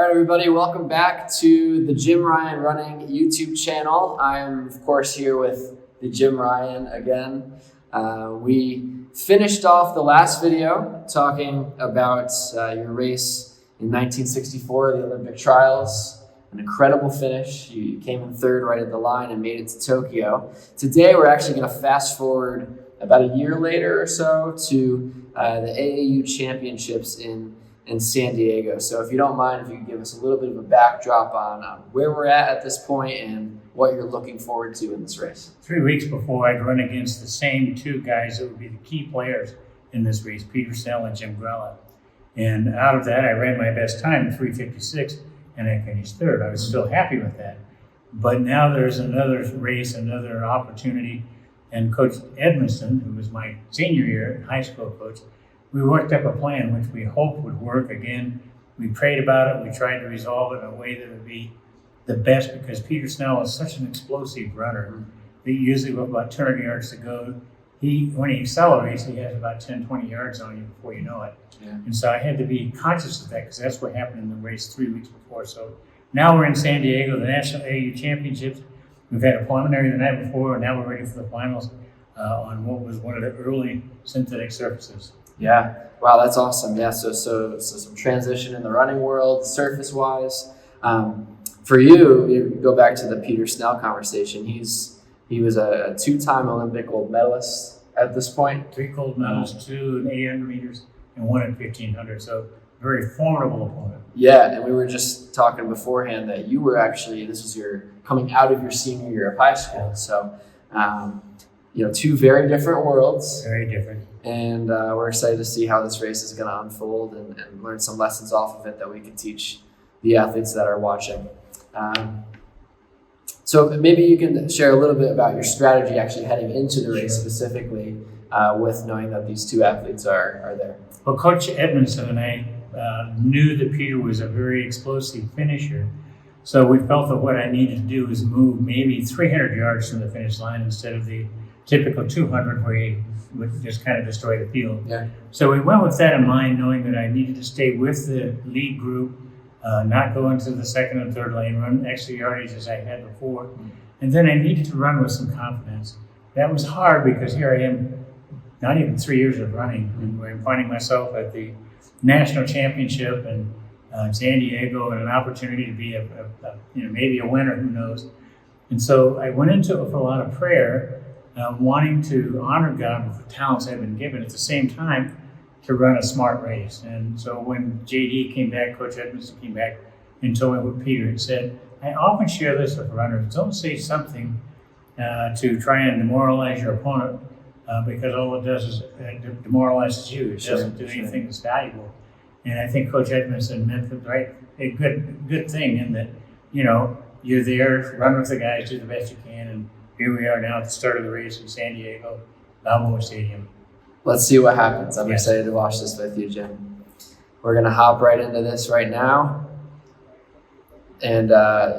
All right, everybody, welcome back to the Jim Ryan Running YouTube channel. I am, of course, here with the Jim Ryan again. We finished off the last video talking about your race in 1964, the Olympic trials. An incredible finish. You came in third right at the line and made it to Tokyo. Today, we're actually going to fast forward about a year later or so to the AAU championships in San Diego. So if you don't mind, if you could give us a little bit of a backdrop on where we're at this point and what you're looking forward to in this race. 3 weeks before, I'd run against the same two guys that would be the key players in this race, Peter Snell and Jim Grella. And out of that, I ran my best time, 3:56, and I finished third. I was still happy with that. But now there's another race, another opportunity, and Coach Edmondson, who was my senior year high school coach, we worked up a plan which we hoped would work. Again, we prayed about it. We tried to resolve it in a way that would be the best because Peter Snell is such an explosive runner that usually with about 200 yards to go, when he accelerates, he has about 10, 20 yards on you before you know it. Yeah. And so I had to be conscious of that because that's what happened in the race 3 weeks before. So now we're in San Diego, the National AAU Championships. We've had a preliminary the night before, and now we're ready for the finals on what was one of the early synthetic surfaces. Yeah. Wow, that's awesome. Yeah. So some transition in the running world, surface wise. For you go back to the Peter Snell conversation. He was a two-time Olympic gold medalist at this point. 3 gold medals, 2 in 800 meters, and 1 in 1500. So very formidable opponent. Yeah, and we were just talking beforehand that you were actually, this was your coming out of your senior year of high school. So, two very different worlds. Very different. And we're excited to see how this race is going to unfold and learn some lessons off of it that we can teach the athletes that are watching. So maybe you can share a little bit about your strategy actually heading into the race specifically with knowing that these two athletes are there. Well, Coach Edmondson and I knew that Peter was a very explosive finisher. So we felt that what I needed to do was move maybe 300 yards from the finish line instead of the typical 200 where he would just kind of destroy the field. Yeah. So we went with that in mind, knowing that I needed to stay with the lead group, not go into the second and third lane, run extra yardage as I had before. And then I needed to run with some confidence. That was hard because here I am, not even 3 years of running, and where I'm finding myself at the national championship in San Diego and an opportunity to be maybe a winner, who knows. And so I went into it with a lot of prayer, wanting to honor God with the talents I've been given, at the same time to run a smart race. And so when JD came back, Coach Edmondson came back and told me what Peter had said, I often share this with runners. Don't say something to try and demoralize your opponent because all it does is it demoralizes you. It doesn't do anything that's valuable. And I think Coach Edmondson meant a good thing in that, you're there, run with the guys, do the best you can, and here we are now at the start of the race in San Diego, Balboa Stadium. Let's see what happens. I'm excited to watch this with you, Jim. We're going to hop right into this right now. And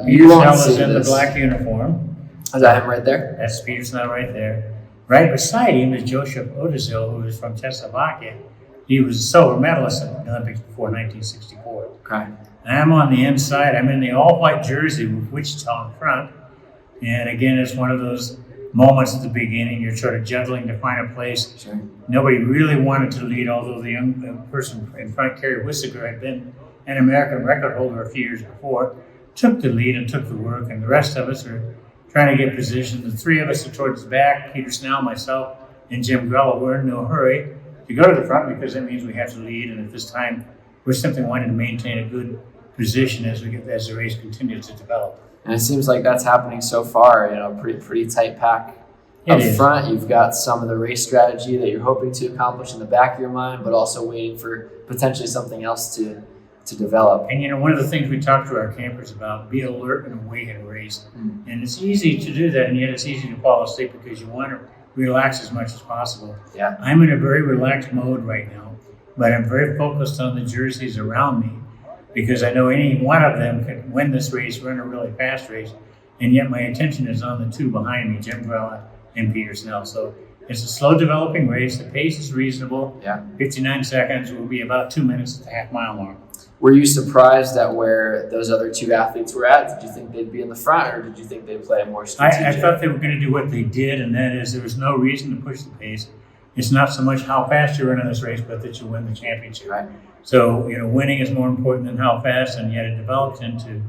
you won't see this. Peter Snell is in the black uniform. Is that him right there? That's Peter Snell right there. Right beside him is Joseph Odazil, who is from Czechoslovakia. He was a silver medalist in the Olympics before 1964. Okay. I'm on the inside. I'm in the all-white jersey with Wichita in front. And again, it's one of those moments at the beginning. You're sort of juggling to find a place. Sure. Nobody really wanted to lead, although the young person in front, Kerry Wissiger, had been an American record holder a few years before, took the lead and took the work. And the rest of us are trying to get positioned. The 3 of us are towards the back, Peter Snell, myself, and Jim Grella. We're in no hurry to go to the front because that means we have to lead. And at this time, we're simply wanting to maintain a good position as the race continues to develop. And it seems like that's happening so far. Pretty tight pack up front. You've got some of the race strategy that you're hoping to accomplish in the back of your mind, but also waiting for potentially something else to develop. And one of the things we talk to our campers about, be alert and awake in a race. And it's easy to do that, and yet it's easy to fall asleep because you want to relax as much as possible. Yeah. I'm in a very relaxed mode right now, but I'm very focused on the jerseys around me because I know any one of them could win this race, run a really fast race, and yet my attention is on the 2 behind me, Jim Grella and Peter Snell. So it's a slow developing race. The pace is reasonable. 59 seconds will be about 2 minutes at the half-mile mark. Were you surprised at where those other two athletes were at? Did you think they'd be in the front, or did you think they'd play a more strategic? I thought they were going to do what they did, and that is there was no reason to push the pace. It's not so much how fast you run in this race, but that you win the championship. Right. So, winning is more important than how fast, and yet it developed into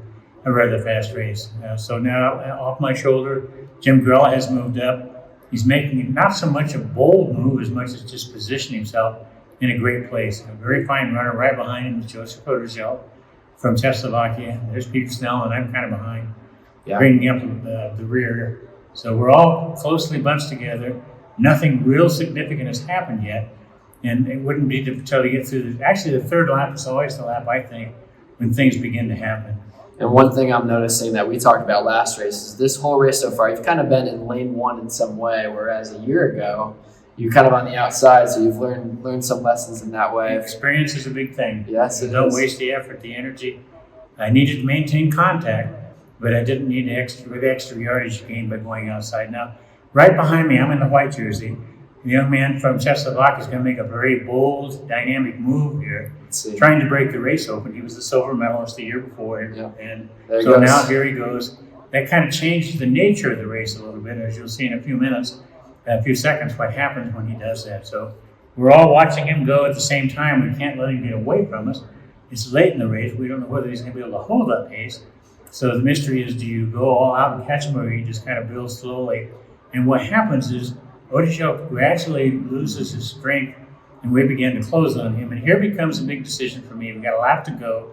a rather fast race. So now, off my shoulder, Jim Grella has moved up. He's making not so much a bold move as much as just positioning himself in a great place. A very fine runner. Right behind him is Joseph Podorzel from Czechoslovakia. There's Peter Snell, and I'm kind of behind, bringing up the rear. So we're all closely bunched together. Nothing real significant has happened yet, and it wouldn't be until you get through actually the third lap is always the lap, I think, when things begin to happen. And one thing I'm noticing that we talked about last race is this whole race so far, you've kind of been in lane one in some way, whereas a year ago, you're kind of on the outside, so you've learned some lessons in that way. Experience is a big thing. Yes, it Don't is. waste the effort, the energy. I needed to maintain contact, but I didn't need the extra yardage gained by going outside. Now, right behind me, I'm in the white jersey. The young man from Czechoslovakia is going to make a very bold, dynamic move here, trying to break the race open. He was the silver medalist the year before, and so now here he goes. That kind of changed the nature of the race a little bit, as you'll see in a few seconds, what happens when he does that. So we're all watching him go at the same time. We can't let him get away from us. It's late in the race. We don't know whether he's going to be able to hold that pace. So the mystery is, do you go all out and catch him, or you just kind of build slowly? And what happens is Podorzel gradually loses his strength, and we begin to close on him. And here becomes a big decision for me. We've got a lap to go.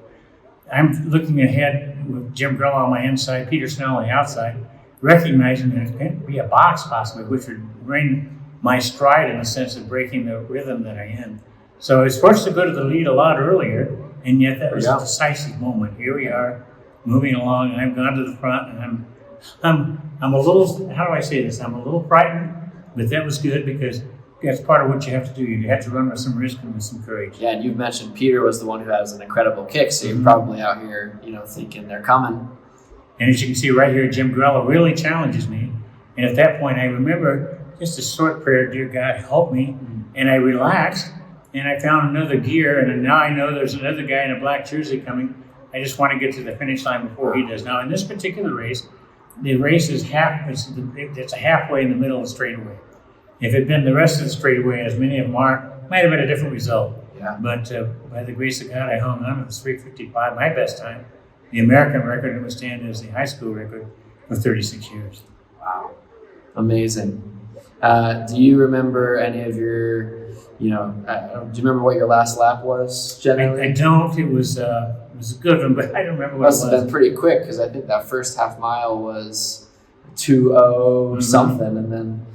I'm looking ahead with Jim Grella on my inside, Peter Snell on the outside, recognizing that it could be a box possibly, which would bring my stride in the sense of breaking the rhythm that I'm in. So I was forced to go to the lead a lot earlier, and yet that was a decisive moment. Here we are, moving along, and I've gone to the front, and I'm a little, how do I say this? I'm a little frightened, but that was good because that's part of what you have to do. You have to run with some risk and with some courage. Yeah, and you've mentioned Peter was the one who has an incredible kick, so you're probably out here, thinking they're coming. And as you can see right here, Jim Grella really challenges me. And at that point, I remember just a short prayer, dear God, help me. And I relaxed, and I found another gear, and now I know there's another guy in a black jersey coming. I just want to get to the finish line before he does. Now, in this particular race, the race is it's a halfway in the middle of the straightaway. If it had been the rest of the straightaway, as many of them are, it might have been a different result. Yeah. But by the grace of God, I hung on. It was 3:55, my best time. The American record, it would stand as the high school record for 36 years. Wow. Amazing. Do you remember any of your, do you remember what your last lap was generally? I don't. It was a good one, but I don't remember what it was. Must have been pretty quick because I think that first half mile was 2:0 something, and then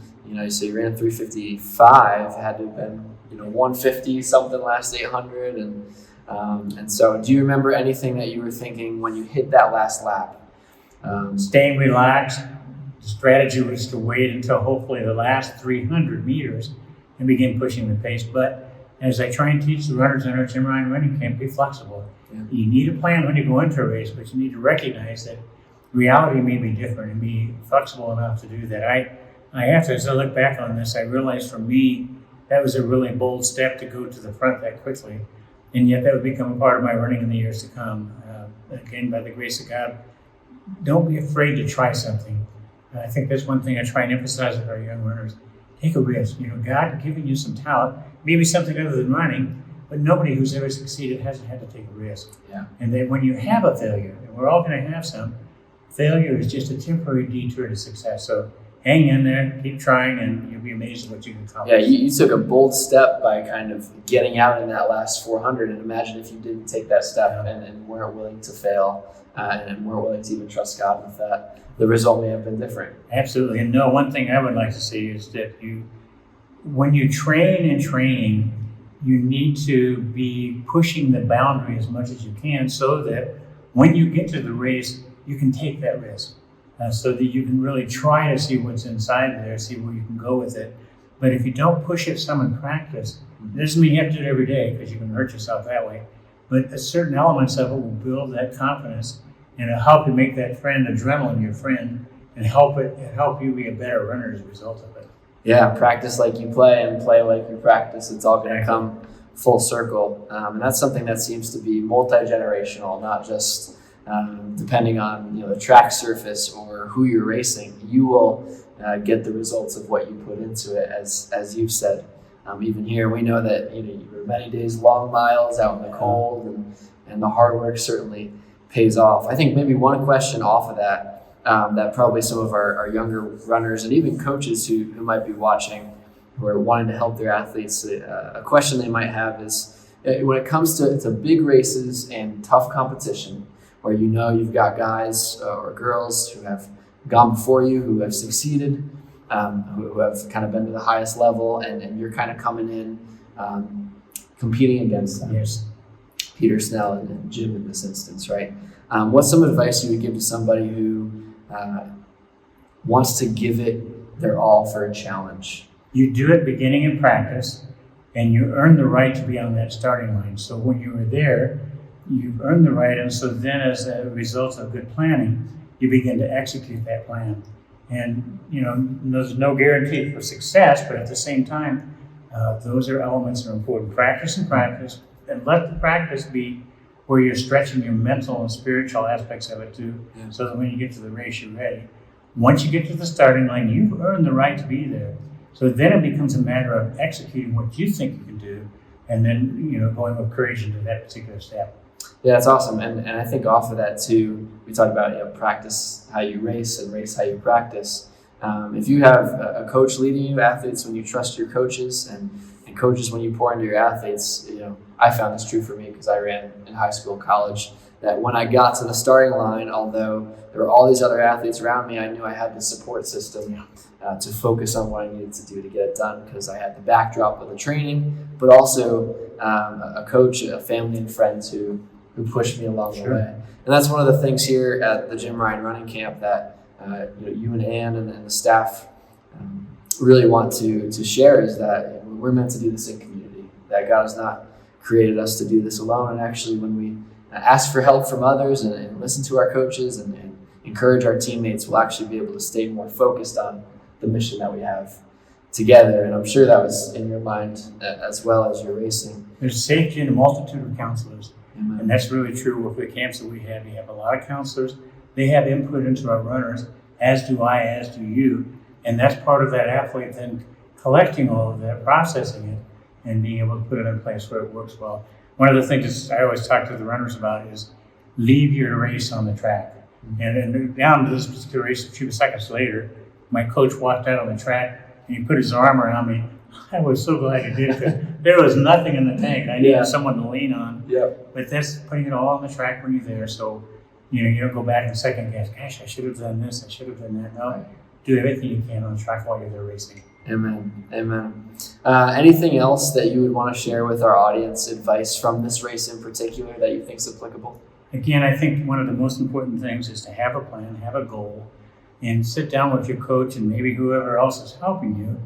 so you ran 3:55. Had to have been 1:50 something last 800, and so do you remember anything that you were thinking when you hit that last lap? Staying relaxed. The strategy was to wait until hopefully the last 300 meters and begin pushing the pace. But as I try and teach the runners in our Jim Ryan running camp, be flexible. Yeah. You need a plan when you go into a race, but you need to recognize that reality may be different and be flexible enough to do that. I have to, as I look back on this, I realized for me, that was a really bold step to go to the front that quickly. And yet that would become a part of my running in the years to come. Again, by the grace of God, don't be afraid to try something. I think that's one thing I try and emphasize with our young runners. Take a risk. God giving you some talent, maybe something other than running, but nobody who's ever succeeded hasn't had to take a risk. Yeah. And that when you have a failure, and we're all going to have some, failure is just a temporary detour to success. So hang in there, keep trying, and you'll be amazed at what you can accomplish. Yeah, you took a bold step by kind of getting out in that last 400, and imagine if you didn't take that step and weren't willing to fail and weren't willing to even trust God with that. The result may have been different. Absolutely. And no, one thing I would like to see is that when you train in training, you need to be pushing the boundary as much as you can so that when you get to the race, you can take that risk. So that you can really try to see what's inside there, see where you can go with it. But if you don't push it some in practice, it doesn't mean you have to do it every day because you can hurt yourself that way. But certain elements of it will build that confidence and it'll help you make that adrenaline your friend, and help you be a better runner as a result of it. Yeah, practice like you play and play like you practice. It's all going to come full circle. And that's something that seems to be multi-generational, not just depending on the track surface or who you're racing. You will get the results of what you put into it, as you've said. Even here, we know that you were many days, long miles out in the cold, and the hard work certainly pays off. I think maybe one question off of that, that probably some of our younger runners and even coaches who might be watching, who are wanting to help their athletes, a question they might have is, when it comes to big races and tough competition, where you've got guys or girls who have gone before you, who have succeeded, who have kind of been to the highest level, and you're kind of coming in competing against them. Yes. Peter Snell and Jim in this instance, right? What's some advice you would give to somebody who wants to give it their all for a challenge? You do it beginning in practice, and you earn the right to be on that starting line. So when you were there, you've earned the right, and so then as a result of good planning, you begin to execute that plan. And there's no guarantee for success, but at the same time, those are elements that are important. Practice and practice, and let the practice be where you're stretching your mental and spiritual aspects of it too, so that when you get to the race, you're ready. Once you get to the starting line, you've earned the right to be there. So then it becomes a matter of executing what you think you can do, and then going with courage into that particular step. Yeah, that's awesome. And I think off of that too, we talked about practice how you race and race how you practice. If you have a coach leading you, athletes when you trust your coaches, and coaches when you pour into your athletes, I found this true for me because I ran in high school and college, that when I got to the starting line, although there were all these other athletes around me, I knew I had the support system to focus on what I needed to do to get it done, because I had the backdrop of the training, but also a coach, a family, and friends who pushed me along the way. And that's one of the things here at the Jim Ryan Running Camp that you and Ann and the staff really want to share, is that we're meant to do this in community, that God has not created us to do this alone. And actually, when we ask for help from others and listen to our coaches and encourage our teammates, we'll actually be able to stay more focused on the mission that we have together. And I'm sure that was in your mind as well as you're racing. There's safety in a multitude of counselors. Amen. And that's really true with the camps that we have. We have a lot of counselors. They have input into our runners, as do I, as do you. And that's part of that athlete then collecting all of that, processing it, and being able to put it in place where it works well. One of the things I always talk to the runners about is leave your race on the track. And down to this particular race, a few seconds later, my coach walked out on the track and he put his arm around me. I was so glad he did, because there was nothing in the tank. I needed someone to lean on. Yep. But that's putting it all on the track when you're there. So you don't go back and second guess, gosh, I should have done this, I should have done that. No, do everything you can on the track while you're there racing. Amen. Amen. Anything else that you would want to share with our audience, advice from this race in particular that you think is applicable? Again, I think one of the most important things is to have a plan, have a goal, and sit down with your coach and maybe whoever else is helping you,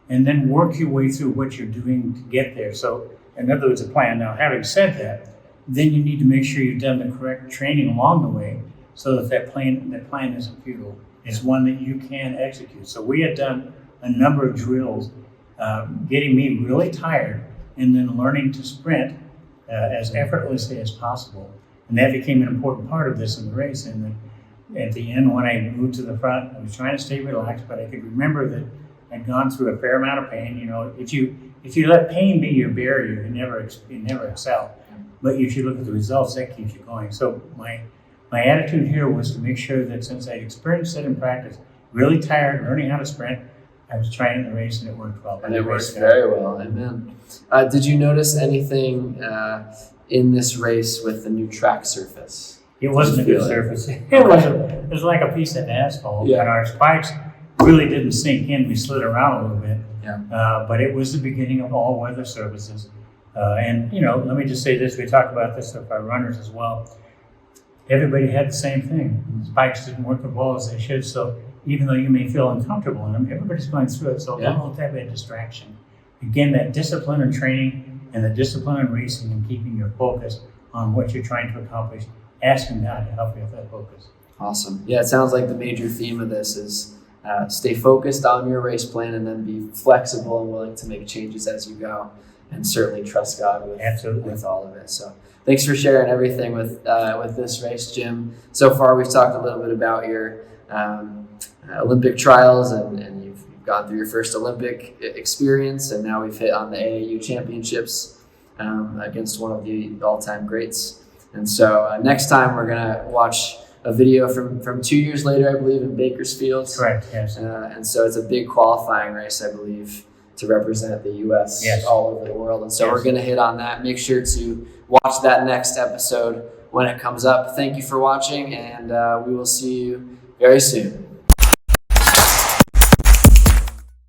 and then work your way through what you're doing to get there. So, in other words, a plan. Now, having said that, then you need to make sure you've done the correct training along the way, so that plan isn't futile. It's one that you can execute. So we had done a number of drills, getting me really tired, and then learning to sprint as effortlessly as possible. And that became an important part of this in the race. And at the end, when I moved to the front, I was trying to stay relaxed, but I could remember that I'd gone through a fair amount of pain. If you let pain be your barrier, you never excel. But if you look at the results, that keeps you going. So my attitude here was to make sure that since I'd experienced it in practice, really tired, learning how to sprint, I was trying in the race, and it worked well. And it worked very well. Amen. Did you notice anything in this race with the new track surface? It wasn't a good surface. It was like a piece of asphalt, and our spikes really didn't sink in. We slid around a little bit. Yeah. But it was the beginning of all weather surfaces. And let me just say this: we talk about this with our runners as well. Everybody had the same thing. The spikes didn't work as well as they should. So even though you may feel uncomfortable in them, everybody's going through it. So don't let that be a distraction. Again, that discipline in training and the discipline in racing and keeping your focus on what you're trying to accomplish, asking God to help you with that focus. Awesome. Yeah, it sounds like the major theme of this is stay focused on your race plan, and then be flexible and willing to make changes as you go. and certainly trust God Absolutely. with all of it. So thanks for sharing everything with this race, Jim. So far, we've talked a little bit about your Olympic trials, and you've gone through your first Olympic experience, and now we've hit on the AAU championships against one of the all-time greats. And so next time we're gonna watch a video from 2 years later, I believe, in Bakersfield. Correct, yes. And so it's a big qualifying race, I believe, to represent the U.S. Yes. all over the world. And so Yes. we're going to hit on that. Make sure to watch that next episode when it comes up. Thank you for watching, and we will see you very soon.